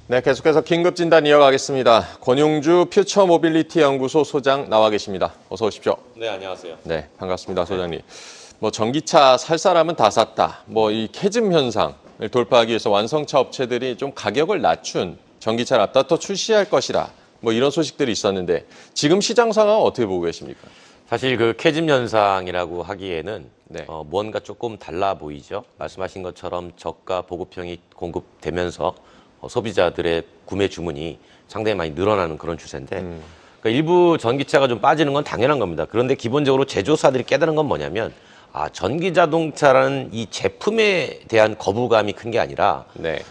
네, 계속해서 긴급 진단 이어가겠습니다. 권용주 퓨처 모빌리티 연구소 소장 나와 계십니다. 어서 오십시오. 네, 안녕하세요. 네, 반갑습니다, 소장님. 전기차 살 사람은 다 샀다. 이 캐즘 현상을 돌파하기 위해서 완성차 업체들이 좀 가격을 낮춘 전기차를 앞다퉈 출시할 것이라 이런 소식들이 있었는데 지금 시장 상황은 어떻게 보고 계십니까? 사실 그 캐즘 현상이라고 하기에는 네. 뭔가 조금 달라 보이죠. 말씀하신 것처럼 저가 보급형이 공급되면서 소비자들의 구매 주문이 상당히 많이 늘어나는 그런 추세인데 그러니까 일부 전기차가 좀 빠지는 건 당연한 겁니다. 그런데 기본적으로 제조사들이 깨달은 건 뭐냐면 전기 자동차라는 이 제품에 대한 거부감이 큰 게 아니라 네.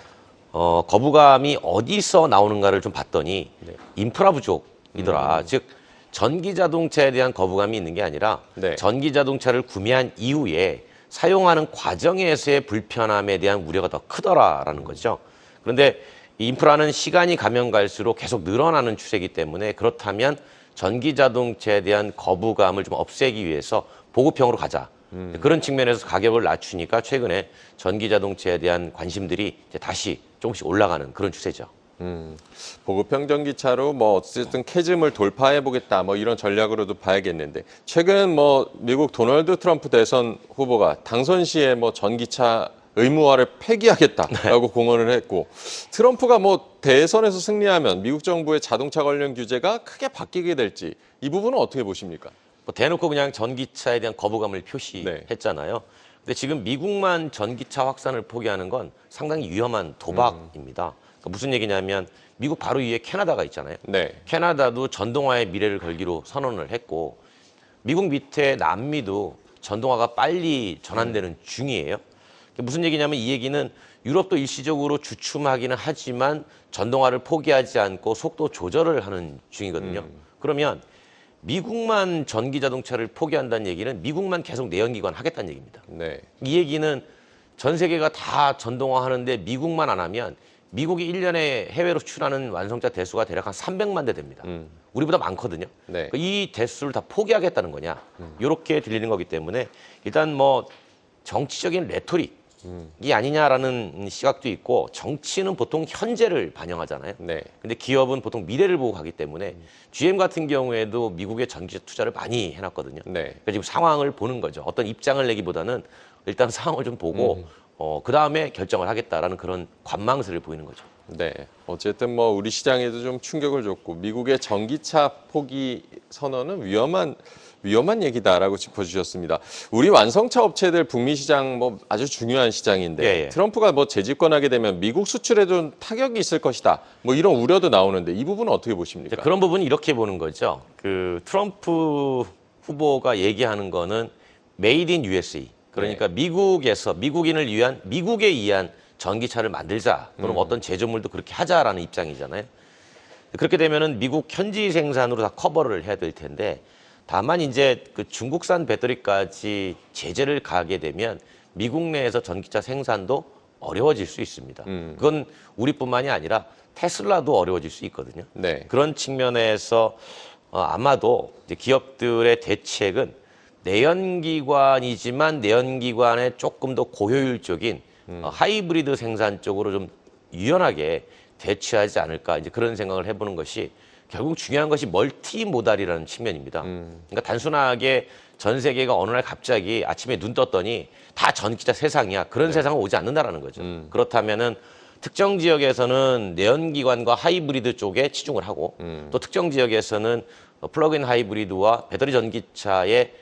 거부감이 어디서 나오는가를 좀 봤더니 네. 인프라 부족이더라. 즉 전기 자동차에 대한 거부감이 있는 게 아니라 네. 전기 자동차를 구매한 이후에 사용하는 과정에서의 불편함에 대한 우려가 더 크더라라는 거죠. 그런데 이 인프라는 시간이 가면 갈수록 계속 늘어나는 추세이기 때문에 그렇다면 전기 자동차에 대한 거부감을 좀 없애기 위해서 보급형으로 가자. 그런 측면에서 가격을 낮추니까 최근에 전기 자동차에 대한 관심들이 이제 다시 조금씩 올라가는 그런 추세죠. 보급형 전기차로 어쨌든 캐즘을 돌파해 보겠다 이런 전략으로도 봐야겠는데 최근 미국 도널드 트럼프 대선 후보가 당선 시에 전기차 의무화를 폐기하겠다라고 공언을 했고 트럼프가 대선에서 승리하면 미국 정부의 자동차 관련 규제가 크게 바뀌게 될지 이 부분은 어떻게 보십니까? 대놓고 그냥 전기차에 대한 거부감을 표시했잖아요. 근데 지금 미국만 전기차 확산을 포기하는 건 상당히 위험한 도박입니다. 그러니까 무슨 얘기냐면 미국 바로 위에 캐나다가 있잖아요. 네. 캐나다도 전동화의 미래를 걸기로 선언을 했고 미국 밑에 남미도 전동화가 빨리 전환되는 중이에요. 무슨 얘기냐면 이 얘기는 유럽도 일시적으로 주춤하기는 하지만 전동화를 포기하지 않고 속도 조절을 하는 중이거든요. 그러면 미국만 전기 자동차를 포기한다는 얘기는 미국만 계속 내연기관 하겠다는 얘기입니다. 네. 이 얘기는 전 세계가 다 전동화 하는데 미국만 안 하면 미국이 1년에 해외로 수출하는 완성차 대수가 대략 한 300만 대 됩니다. 우리보다 많거든요. 네. 그러니까 이 대수를 다 포기하겠다는 거냐. 이렇게 들리는 거기 때문에 일단 정치적인 레토릭이 아니냐라는 시각도 있고 정치는 보통 현재를 반영하잖아요. 네. 근데 기업은 보통 미래를 보고 가기 때문에 GM 같은 경우에도 미국에 전기차 투자를 많이 해놨거든요. 네. 그러니까 지금 상황을 보는 거죠. 어떤 입장을 내기보다는 일단 상황을 좀 보고 그 다음에 결정을 하겠다라는 그런 관망세를 보이는 거죠. 네. 어쨌든 우리 시장에도 좀 충격을 줬고 미국의 전기차 포기 선언은 위험한 얘기다라고 짚어주셨습니다. 우리 완성차 업체들 북미 시장 아주 중요한 시장인데 예. 트럼프가 재집권하게 되면 미국 수출에도 타격이 있을 것이다. 이런 우려도 나오는데 이 부분은 어떻게 보십니까? 그런 부분은 이렇게 보는 거죠. 그 트럼프 후보가 얘기하는 거는 메이드 인 USA. 그러니까 미국에서 미국인을 위한 미국에 의한 전기차를 만들자. 그럼 어떤 제조물도 그렇게 하자라는 입장이잖아요. 그렇게 되면은 미국 현지 생산으로 다 커버를 해야 될 텐데 다만 이제 그 중국산 배터리까지 제재를 가하게 되면 미국 내에서 전기차 생산도 어려워질 수 있습니다. 그건 우리뿐만이 아니라 테슬라도 어려워질 수 있거든요. 네. 그런 측면에서 아마도 이제 기업들의 대책은 내연기관이지만 내연기관에 조금 더 고효율적인 하이브리드 생산 쪽으로 좀 유연하게 대처하지 않을까 이제 그런 생각을 해보는 것이 결국 중요한 것이 멀티모달이라는 측면입니다. 그러니까 단순하게 전 세계가 어느 날 갑자기 아침에 눈 떴더니 다 전기차 세상이야. 그런 세상은 오지 않는다라는 거죠. 그렇다면은 특정 지역에서는 내연기관과 하이브리드 쪽에 치중을 하고 또 특정 지역에서는 플러그인 하이브리드와 배터리 전기차에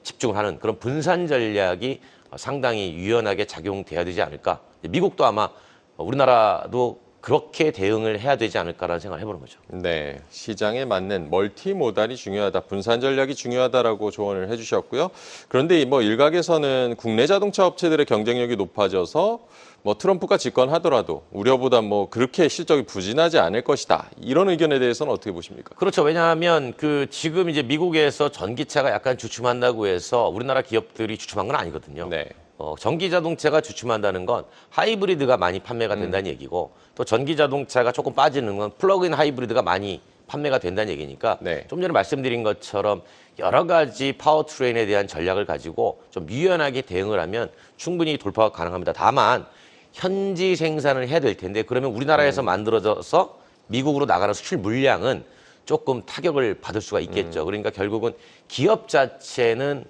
집중을 하는 그런 분산 전략이 상당히 유연하게 작용돼야 되지 않을까. 미국도 아마 우리나라도 그렇게 대응을 해야 되지 않을까라는 생각을 해보는 거죠. 네, 시장에 맞는 멀티모달이 중요하다, 분산 전략이 중요하다라고 조언을 해주셨고요. 그런데 일각에서는 국내 자동차 업체들의 경쟁력이 높아져서 트럼프가 집권하더라도 우려보다 그렇게 실적이 부진하지 않을 것이다. 이런 의견에 대해서는 어떻게 보십니까? 그렇죠. 왜냐하면 지금 이제 미국에서 전기차가 약간 주춤한다고 해서 우리나라 기업들이 주춤한 건 아니거든요. 네. 전기 자동차가 주춤한다는 건 하이브리드가 많이 판매가 된다는 얘기고 또 전기 자동차가 조금 빠지는 건 플러그인 하이브리드가 많이 판매가 된다는 얘기니까 네. 좀 전에 말씀드린 것처럼 여러 가지 파워트레인에 대한 전략을 가지고 좀 유연하게 대응을 하면 충분히 돌파가 가능합니다. 다만 현지 생산을 해야 될 텐데 그러면 우리나라에서 만들어져서 미국으로 나가는 수출 물량은 조금 타격을 받을 수가 있겠죠. 그러니까 결국은 기업 자체는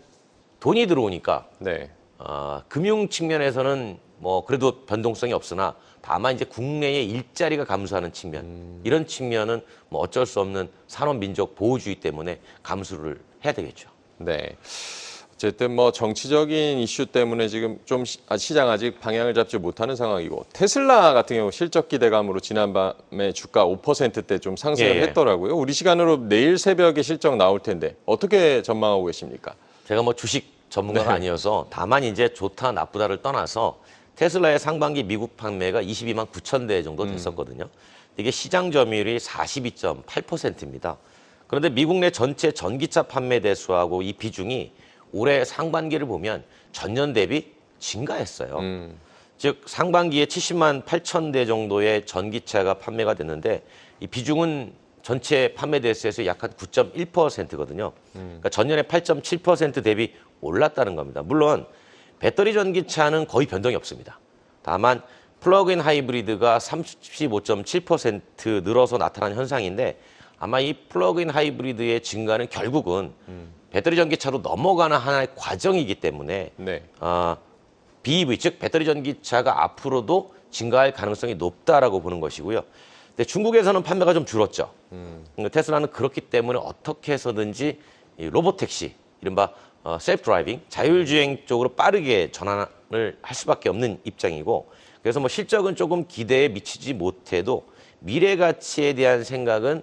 돈이 들어오니까 네. 금융 측면에서는 뭐 그래도 변동성이 없으나 다만 이제 국내의 일자리가 감소하는 측면 이런 측면은 뭐 어쩔 수 없는 산업민족 보호주의 때문에 감수를 해야 되겠죠. 네. 어쨌든 뭐 정치적인 이슈 때문에 지금 좀 시장 아직 방향을 잡지 못하는 상황이고 테슬라 같은 경우 실적 기대감으로 지난밤에 주가 5%대 좀 상승을 예. 했더라고요. 우리 시간으로 내일 새벽에 실적 나올 텐데 어떻게 전망하고 계십니까? 제가 뭐 주식 전문가가 아니어서 다만 이제 좋다 나쁘다를 떠나서 테슬라의 상반기 미국 판매가 22만 9천 대 정도 됐었거든요. 이게 시장 점유율이 42.8%입니다. 그런데 미국 내 전체 전기차 판매 대수하고 이 비중이 올해 상반기를 보면 전년 대비 증가했어요. 즉 상반기에 70만 8천 대 정도의 전기차가 판매가 됐는데 이 비중은 전체 판매 대수에서 약 한 9.1%거든요. 그러니까 전년에 8.7% 대비 올랐다는 겁니다. 물론 배터리 전기차는 거의 변동이 없습니다. 다만 플러그인 하이브리드가 35.7% 늘어서 나타난 현상인데 아마 이 플러그인 하이브리드의 증가는 결국은 배터리 전기차로 넘어가는 하나의 과정이기 때문에 네. BEV 즉 배터리 전기차가 앞으로도 증가할 가능성이 높다라고 보는 것이고요. 근데 중국에서는 판매가 좀 줄었죠. 테슬라는 그렇기 때문에 어떻게 해서든지 이 로보택시 이른바 셀프 드라이빙 자율주행 쪽으로 빠르게 전환을 할 수밖에 없는 입장이고 그래서 뭐 실적은 조금 기대에 미치지 못해도 미래 가치에 대한 생각은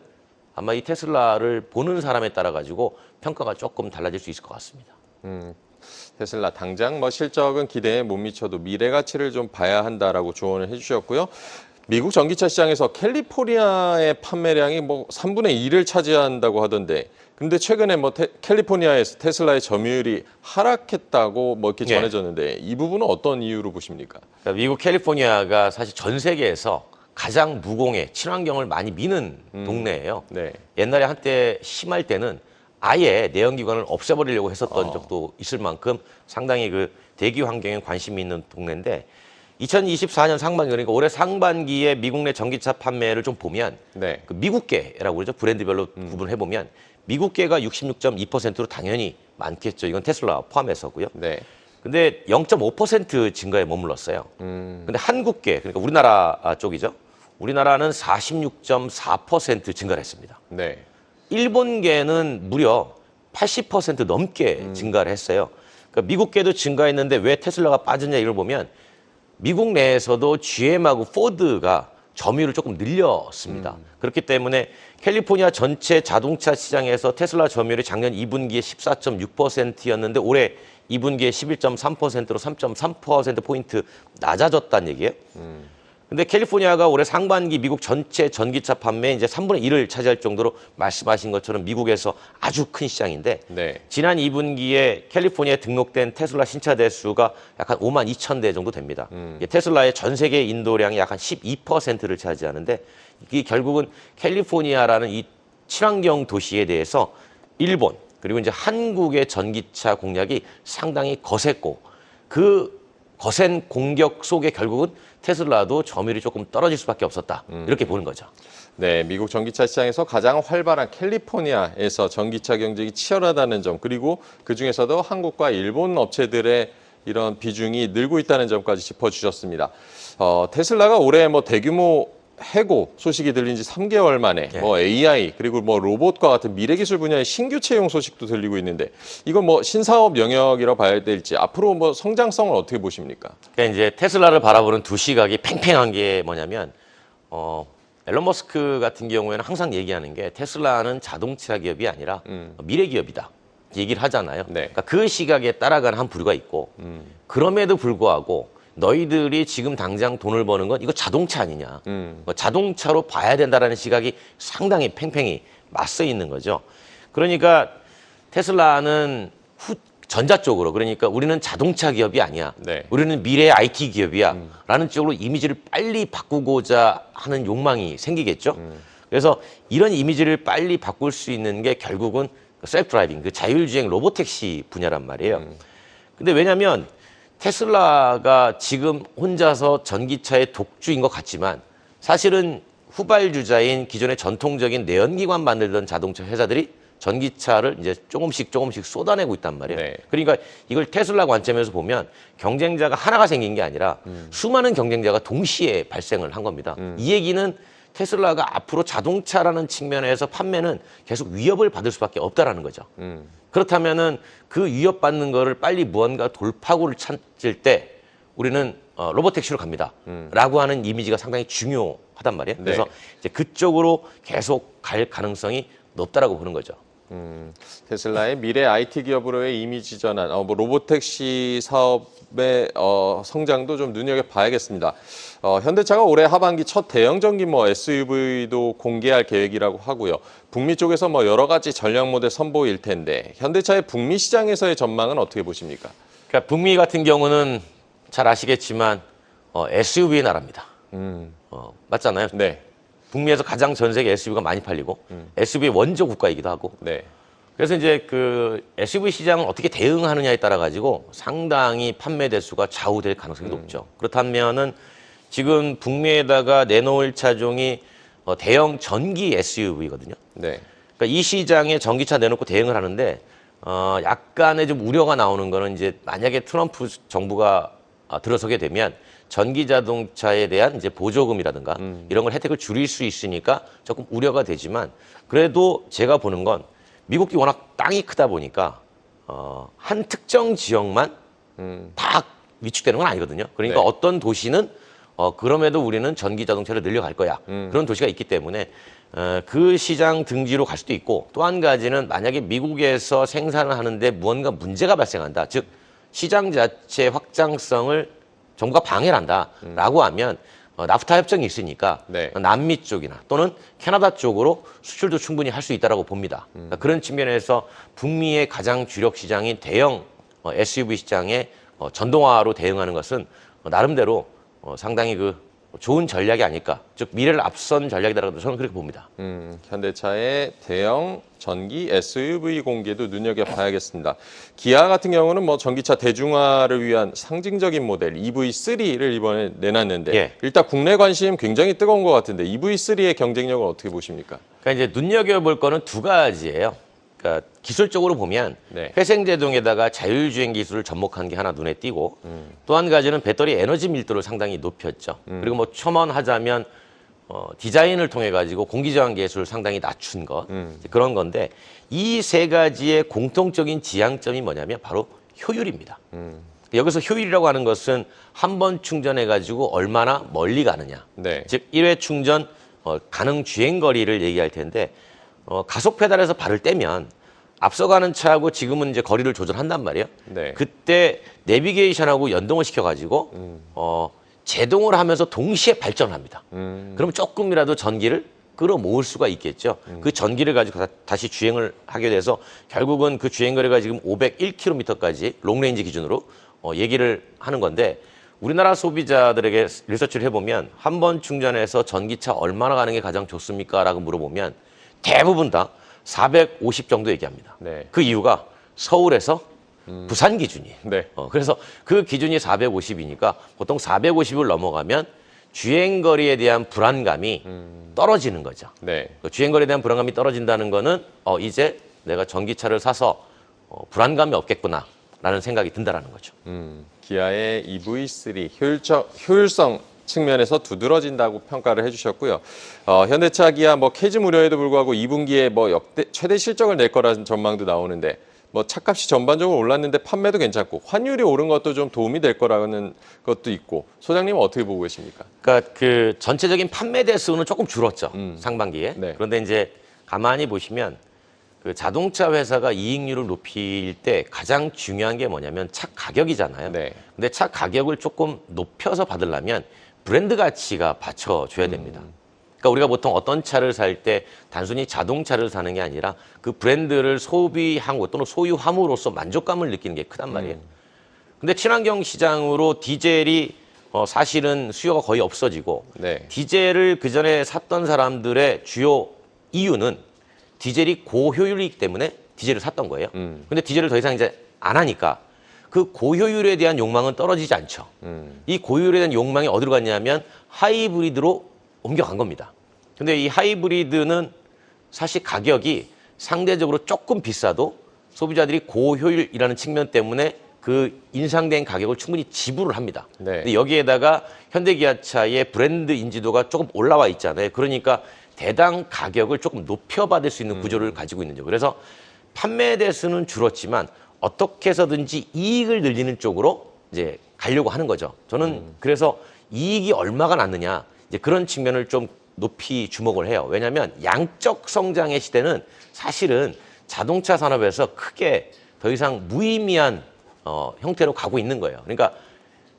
아마 이 테슬라를 보는 사람에 따라 가지고 평가가 조금 달라질 수 있을 것 같습니다. 테슬라 당장 뭐 실적은 기대에 못 미쳐도 미래 가치를 좀 봐야 한다라고 조언을 해주셨고요. 미국 전기차 시장에서 캘리포니아의 판매량이 뭐 3분의 2를 차지한다고 하던데, 근데 최근에 뭐 캘리포니아에서 테슬라의 점유율이 하락했다고 뭐 이렇게 네. 전해졌는데 이 부분은 어떤 이유로 보십니까? 그러니까 미국 캘리포니아가 사실 전 세계에서 가장 무공해 친환경을 많이 미는 동네예요. 네. 옛날에 한때 심할 때는 아예 내연기관을 없애버리려고 했었던 적도 있을 만큼 상당히 그 대기 환경에 관심이 있는 동네인데 2024년 상반기 그러니까 올해 상반기에 미국 내 전기차 판매를 좀 보면 네. 그 미국계라고 그러죠. 브랜드별로 구분해 보면 미국계가 66.2%로 당연히 많겠죠. 이건 테슬라 포함해서고요. 네. 근데 0.5% 증가에 머물렀어요. 근데 한국계 그러니까 우리나라 쪽이죠. 우리나라는 46.4% 증가를 했습니다. 네. 일본계는 무려 80% 넘게 증가를 했어요. 그러니까 미국계도 증가했는데 왜 테슬라가 빠졌냐 이걸 보면 미국 내에서도 GM하고 포드가 점유율을 조금 늘렸습니다. 그렇기 때문에 캘리포니아 전체 자동차 시장에서 테슬라 점유율이 작년 2분기에 14.6%였는데 올해 2분기에 11.3%로 3.3%포인트 낮아졌다는 얘기예요. 근데 캘리포니아가 올해 상반기 미국 전체 전기차 판매 이제 3분의 1을 차지할 정도로 말씀하신 것처럼 미국에서 아주 큰 시장인데 네. 지난 2분기에 캘리포니아에 등록된 테슬라 신차 대수가 약 한 5만 2천 대 정도 됩니다. 이게 테슬라의 전 세계 인도량이 약 한 12%를 차지하는데 이게 결국은 캘리포니아라는 이 친환경 도시에 대해서 일본 그리고 이제 한국의 전기차 공략이 상당히 거셌고 그 거센 공격 속에 결국은 테슬라도 점유율이 조금 떨어질 수밖에 없었다. 이렇게 보는 거죠. 네, 미국 전기차 시장에서 가장 활발한 캘리포니아에서 전기차 경쟁이 치열하다는 점, 그리고 그중에서도 한국과 일본 업체들의 이런 비중이 늘고 있다는 점까지 짚어주셨습니다. 테슬라가 올해 뭐 대규모 해고 소식이 들린 지 3개월 만에 네. 뭐 AI 그리고 뭐 로봇과 같은 미래 기술 분야의 신규 채용 소식도 들리고 있는데 이건 뭐 신사업 영역이라고 봐야 될지 앞으로 뭐 성장성을 어떻게 보십니까? 그러니까 이제 테슬라를 바라보는 두 시각이 팽팽한 게 뭐냐면 앨런 머스크 같은 경우에는 항상 얘기하는 게 테슬라는 자동차 기업이 아니라 미래 기업이다. 얘기를 하잖아요. 네. 그러니까 그 시각에 따라가는 한 부류가 있고 그럼에도 불구하고 너희들이 지금 당장 돈을 버는 건 이거 자동차 아니냐. 뭐 자동차로 봐야 된다라는 시각이 상당히 팽팽히 맞서 있는 거죠. 그러니까 테슬라는 전자 쪽으로 그러니까 우리는 자동차 기업이 아니야. 네. 우리는 미래의 IT 기업이야. 라는 쪽으로 이미지를 빨리 바꾸고자 하는 욕망이 생기겠죠. 그래서 이런 이미지를 빨리 바꿀 수 있는 게 결국은 셀프 드라이빙, 그 자율주행 로보택시 분야란 말이에요. 근데 왜냐면 테슬라가 지금 혼자서 전기차의 독주인 것 같지만 사실은 후발주자인 기존의 전통적인 내연기관 만들던 자동차 회사들이 전기차를 이제 조금씩 쏟아내고 있단 말이에요. 네. 그러니까 이걸 테슬라 관점에서 보면 경쟁자가 하나가 생긴 게 아니라 수많은 경쟁자가 동시에 발생을 한 겁니다. 이 얘기는 테슬라가 앞으로 자동차라는 측면에서 판매는 계속 위협을 받을 수밖에 없다라는 거죠. 그렇다면은 그 위협받는 거를 빨리 무언가 돌파구를 찾을 때 우리는 로보택시로 갑니다. 라고 하는 이미지가 상당히 중요하단 말이에요. 그래서 네. 이제 그쪽으로 계속 갈 가능성이 높다라고 보는 거죠. 테슬라의 미래 IT 기업으로의 이미지 전환, 뭐 로보택시 사업의 성장도 좀 눈여겨봐야겠습니다. 현대차가 올해 하반기 첫 대형 전기 SUV도 공개할 계획이라고 하고요. 북미 쪽에서 여러 가지 전략 모델 선보일 텐데 현대차의 북미 시장에서의 전망은 어떻게 보십니까? 그러니까 북미 같은 경우는 잘 아시겠지만 SUV의 나라입니다. 맞잖아요. 네, 북미에서 가장 전 세계 SUV가 많이 팔리고 SUV의 원조 국가이기도 하고 네, 그래서 이제 그 SUV 시장을 어떻게 대응하느냐에 따라 가지고 상당히 판매 대수가 좌우될 가능성이 높죠. 그렇다면은 지금 북미에다가 내놓을 차종이 대형 전기 SUV거든요. 네, 그러니까 이 시장에 전기차 내놓고 대응을 하는데 약간의 좀 우려가 나오는 거는 이제 만약에 트럼프 정부가 들어서게 되면 전기 자동차에 대한 이제 보조금이라든가 이런 걸 혜택을 줄일 수 있으니까 조금 우려가 되지만 그래도 제가 보는 건 미국이 워낙 땅이 크다 보니까 한 특정 지역만 다 위축되는 건 아니거든요. 그러니까 네. 어떤 도시는 그럼에도 우리는 전기 자동차를 늘려갈 거야. 그런 도시가 있기 때문에 그 시장 등지로 갈 수도 있고 또 한 가지는 만약에 미국에서 생산을 하는데 무언가 문제가 발생한다. 즉 시장 자체 확장성을 정부가 방해를 한다라고 하면 나프타 협정이 있으니까 네. 남미 쪽이나 또는 캐나다 쪽으로 수출도 충분히 할 수 있다라고 봅니다. 그러니까 그런 측면에서 북미의 가장 주력 시장인 대형 SUV 시장의 전동화로 대응하는 것은 나름대로 상당히 그 좋은 전략이 아닐까. 즉 미래를 앞선 전략이다라고 저는 그렇게 봅니다. 현대차의 대형 전기 SUV 공개도 눈여겨봐야겠습니다. 기아 같은 경우는 전기차 대중화를 위한 상징적인 모델 EV3를 이번에 내놨는데 예. 일단 국내 관심 굉장히 뜨거운 것 같은데 EV3의 경쟁력을 어떻게 보십니까? 그러니까 이제 눈여겨볼 거는 두 가지예요. 그러니까 기술적으로 보면 네. 회생제동에다가 자율주행 기술을 접목한 게 하나 눈에 띄고 또 한 가지는 배터리 에너지 밀도를 상당히 높였죠. 그리고 첨언하자면 디자인을 통해 가지고 공기저항 계수를 상당히 낮춘 것 그런 건데 이 세 가지의 공통적인 지향점이 뭐냐면 바로 효율입니다. 여기서 효율이라고 하는 것은 한 번 충전해 가지고 얼마나 멀리 가느냐. 네. 즉 1회 충전 가능 주행 거리를 얘기할 텐데 가속 페달에서 발을 떼면 앞서가는 차하고 지금은 이제 거리를 조절한단 말이에요. 네. 그때 내비게이션하고 연동을 시켜가지고 제동을 하면서 동시에 발전을 합니다. 그럼 조금이라도 전기를 끌어모을 수가 있겠죠. 그 전기를 가지고 다시 주행을 하게 돼서 결국은 그 주행거리가 지금 501km까지 롱레인지 기준으로 얘기를 하는 건데 우리나라 소비자들에게 리서치를 해보면 한 번 충전해서 전기차 얼마나 가는 게 가장 좋습니까? 라고 물어보면 대부분 다 450 정도 얘기합니다. 네. 그 이유가 서울에서 부산 기준이에요. 네. 그래서 그 기준이 450이니까 보통 450을 넘어가면 주행거리에 대한 불안감이 떨어지는 거죠. 네. 주행거리에 대한 불안감이 떨어진다는 거는 이제 내가 전기차를 사서 불안감이 없겠구나라는 생각이 든다라는 거죠. 기아의 EV3 효율성 측면에서 두드러진다고 평가를 해주셨고요. 현대차 기아 캐즘 우려에도 불구하고 2분기에 역대 최대 실적을 낼 거라는 전망도 나오는데 차값이 전반적으로 올랐는데 판매도 괜찮고 환율이 오른 것도 좀 도움이 될 거라는 것도 있고 소장님은 어떻게 보고 계십니까? 그러니까 그 전체적인 판매 대수는 조금 줄었죠. 상반기에. 네. 그런데 이제 가만히 보시면 그 자동차 회사가 이익률을 높일 때 가장 중요한 게 뭐냐면 차 가격이잖아요. 네. 근데 차 가격을 조금 높여서 받으려면 브랜드 가치가 받쳐줘야 됩니다. 그러니까 우리가 보통 어떤 차를 살 때 단순히 자동차를 사는 게 아니라 그 브랜드를 소비하고 또는 소유함으로써 만족감을 느끼는 게 크단 말이에요. 근데 친환경 시장으로 디젤이 사실은 수요가 거의 없어지고 네. 디젤을 그전에 샀던 사람들의 주요 이유는 디젤이 고효율이기 때문에 디젤을 샀던 거예요. 근데 디젤을 더 이상 이제 안 하니까 그 고효율에 대한 욕망은 떨어지지 않죠. 이 고효율에 대한 욕망이 어디로 갔냐면 하이브리드로 옮겨간 겁니다. 근데 이 하이브리드는 사실 가격이 상대적으로 조금 비싸도 소비자들이 고효율이라는 측면 때문에 그 인상된 가격을 충분히 지불을 합니다. 네. 근데 여기에다가 현대기아차의 브랜드 인지도가 조금 올라와 있잖아요. 그러니까 대당 가격을 조금 높여받을 수 있는 구조를 가지고 있는 거죠. 그래서 판매 대수는 줄었지만 어떻게 해서든지 이익을 늘리는 쪽으로 이제 가려고 하는 거죠. 저는 그래서 이익이 얼마가 났느냐 이제 그런 측면을 좀 높이 주목을 해요. 왜냐하면 양적 성장의 시대는 사실은 자동차 산업에서 크게 더 이상 무의미한 형태로 가고 있는 거예요. 그러니까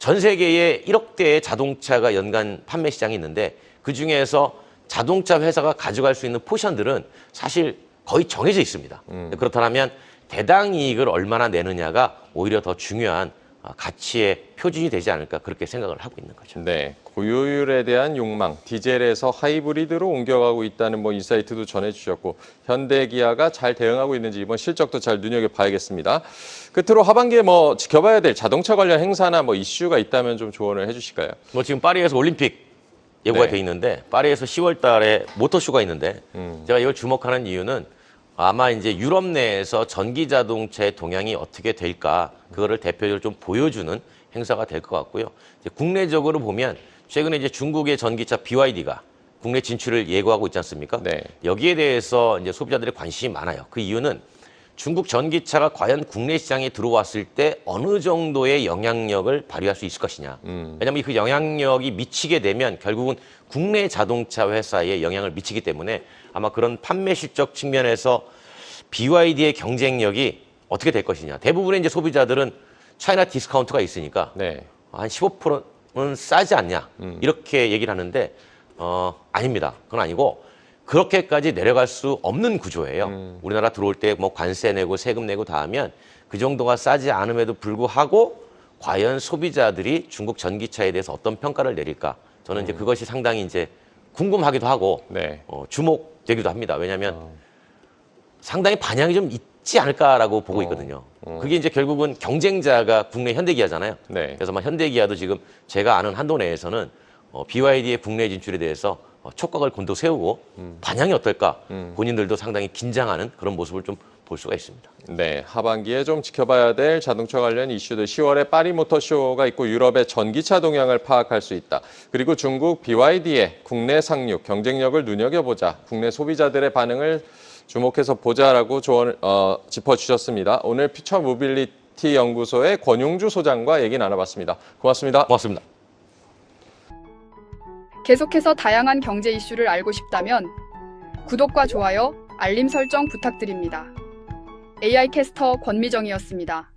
전 세계에 1억 대의 자동차가 연간 판매 시장이 있는데 그중에서 자동차 회사가 가져갈 수 있는 포션들은 사실 거의 정해져 있습니다. 그렇다면 대당 이익을 얼마나 내느냐가 오히려 더 중요한 가치의 표준이 되지 않을까 그렇게 생각을 하고 있는 거죠. 네, 고효율에 대한 욕망, 디젤에서 하이브리드로 옮겨가고 있다는 뭐 인사이트도 전해주셨고 현대기아가 잘 대응하고 있는지 이번 실적도 잘 눈여겨봐야겠습니다. 끝으로 하반기에 뭐 지켜봐야 될 자동차 관련 행사나 뭐 이슈가 있다면 좀 조언을 해주실까요? 뭐 지금 파리에서 올림픽 예고가 네. 돼 있는데 파리에서 10월 달에 모터쇼가 있는데 제가 이걸 주목하는 이유는 아마 이제 유럽 내에서 전기 자동차의 동향이 어떻게 될까 그거를 대표적으로 좀 보여주는 행사가 될 것 같고요. 이제 국내적으로 보면 최근에 이제 중국의 전기차 BYD가 국내 진출을 예고하고 있지 않습니까? 네. 여기에 대해서 이제 소비자들의 관심이 많아요. 그 이유는 중국 전기차가 과연 국내 시장에 들어왔을 때 어느 정도의 영향력을 발휘할 수 있을 것이냐. 왜냐하면 그 영향력이 미치게 되면 결국은 국내 자동차 회사에 영향을 미치기 때문에 아마 그런 판매 실적 측면에서 BYD의 경쟁력이 어떻게 될 것이냐. 대부분의 이제 소비자들은 차이나 디스카운트가 있으니까 네. 한 15%는 싸지 않냐. 이렇게 얘기를 하는데 아닙니다. 그건 아니고 그렇게까지 내려갈 수 없는 구조예요. 우리나라 들어올 때 뭐 관세 내고 세금 내고 다 하면 그 정도가 싸지 않음에도 불구하고 과연 소비자들이 중국 전기차에 대해서 어떤 평가를 내릴까? 저는 이제 그것이 상당히 이제 궁금하기도 하고 네. 주목되기도 합니다. 왜냐하면 상당히 반향이 좀 있지 않을까라고 보고 있거든요. 그게 이제 결국은 경쟁자가 국내 현대기아잖아요. 네. 그래서 막 현대기아도 지금 제가 아는 한도 내에서는 BYD의 국내 진출에 대해서 촉각을 곤두 세우고 반향이 어떨까 본인들도 상당히 긴장하는 그런 모습을 좀 볼 수가 있습니다. 네, 하반기에 좀 지켜봐야 될 자동차 관련 이슈들 10월에 파리 모터쇼가 있고 유럽의 전기차 동향을 파악할 수 있다. 그리고 중국 BYD의 국내 상륙 경쟁력을 눈여겨보자. 국내 소비자들의 반응을 주목해서 보자라고 짚어주셨습니다. 오늘 퓨처 모빌리티 연구소의 권용주 소장과 얘기 나눠봤습니다. 고맙습니다. 고맙습니다. 계속해서 다양한 경제 이슈를 알고 싶다면 구독과 좋아요, 알림 설정 부탁드립니다. AI 캐스터 권미정이었습니다.